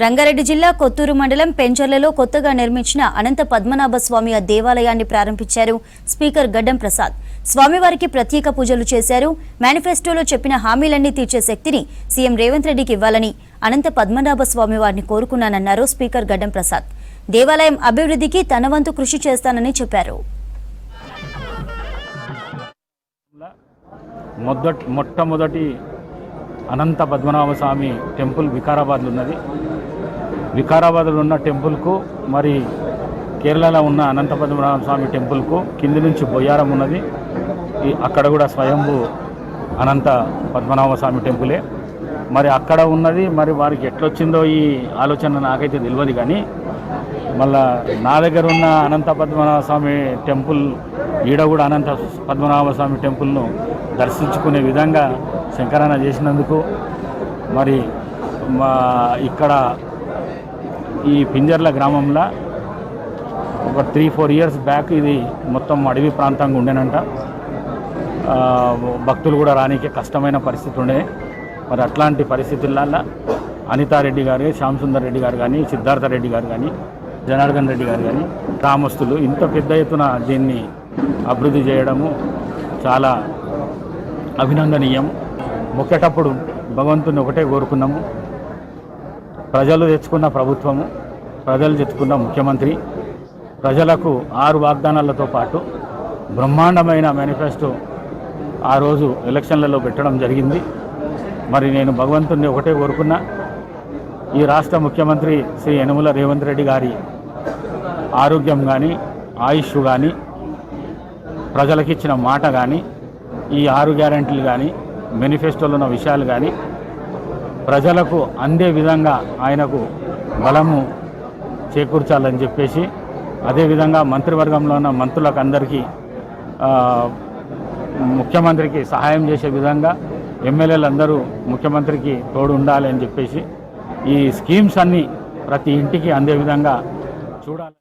రంగారెడ్డి జిల్లా కొత్తూరు మండలం పెంచర్లలో కొత్తగా నిర్మించిన అనంత పద్మనాభ స్వామి దేవాలయాన్ని ప్రారంభించారు స్పీకర్ గడ్డం ప్రసాద్. స్వామివారికి ప్రత్యేక పూజలు చేశారు. మేనిఫెస్టోలో చెప్పిన హామీలన్నీ తీర్చే శక్తిని సీఎం రేవంత్ రెడ్డికి ఇవ్వాలని అనంత పద్మనాభ స్వామి వారిని కోరుకున్నానన్నారు స్పీకర్ గడ్డం ప్రసాద్. దేవాలయం అభివృద్ధికి తన వంతు కృషి చేస్తానని చెప్పారు. మొట్టమొదటి అనంత పద్మనాభ స్వామి టెంపుల్ వికారాబాద్లో ఉన్నది. వికారాబాద్లో ఉన్న టెంపుల్కు మరి కేరళలో ఉన్న అనంత పద్మనాభ స్వామి టెంపుల్కు కింది నుంచి బొయ్యారం ఉన్నది. అక్కడ కూడా స్వయంభూ అనంత పద్మనాభ స్వామి టెంపులే. మరి అక్కడ ఉన్నది. మరి వారికి ఎట్లొచ్చిందో ఈ ఆలోచన నాకైతే తెలియదు. కానీ మళ్ళా నా దగ్గర ఉన్న అనంత పద్మనాభ స్వామి టెంపుల్ ఈడ కూడా అనంత పద్మనాభ స్వామి టెంపుల్ను దర్శించుకునే విధంగా శంకరన్న చేసినందుకు మరి ఇక్కడ ఈ పింజర్ల గ్రామంలో ఒక 3-4 ఇయర్స్ బ్యాక్ ఇది మొత్తం అడవి ప్రాంతంగా ఉండేనంట. భక్తులు కూడా రానికే కష్టమైన పరిస్థితి ఉండే. మరి అట్లాంటి పరిస్థితులలో అనితారెడ్డి గారు, శ్యామ్ సుందర్ రెడ్డి గారు కానీ, సిద్ధార్థ రెడ్డి గారు కానీ, జనార్దన్ రెడ్డి గారు కానీ, గ్రామస్తులు ఇంత పెద్ద ఎత్తున దీన్ని అభివృద్ధి చేయడము చాలా అభినందనీయం. మొక్కేటప్పుడు భగవంతుని ఒకటే కోరుకున్నాము, ప్రజలు తెచ్చుకున్న ప్రభుత్వము, ప్రజలు తెచ్చుకున్న ముఖ్యమంత్రి, ప్రజలకు 6 వాగ్దానాలతో పాటు బ్రహ్మాండమైన మేనిఫెస్టో ఆ రోజు ఎలక్షన్లలో పెట్టడం జరిగింది. మరి నేను భగవంతుని ఒకటే కోరుకున్నా, ఈ రాష్ట్ర ముఖ్యమంత్రి శ్రీ యనమల రేవంత్ రెడ్డి గారి ఆరోగ్యం కానీ, ఆయుష్ కానీ, ప్రజలకిచ్చిన మాట కానీ, ఈ 6 గ్యారెంటీలు కానీ, మేనిఫెస్టోలో ఉన్న విషయాలు కానీ ప్రజలకు అందే విధంగా ఆయనకు బలము చేకూర్చాలని చెప్పేసి, అదేవిధంగా మంత్రివర్గంలో ఉన్న మంత్రులకు అందరికీ ముఖ్యమంత్రికి సహాయం చేసే విధంగా ఎమ్మెల్యేలు అందరూ ముఖ్యమంత్రికి తోడు ఉండాలి అని చెప్పేసి ఈ స్కీమ్స్ అన్నీ ప్రతి ఇంటికి అందే విధంగా చూడాలి.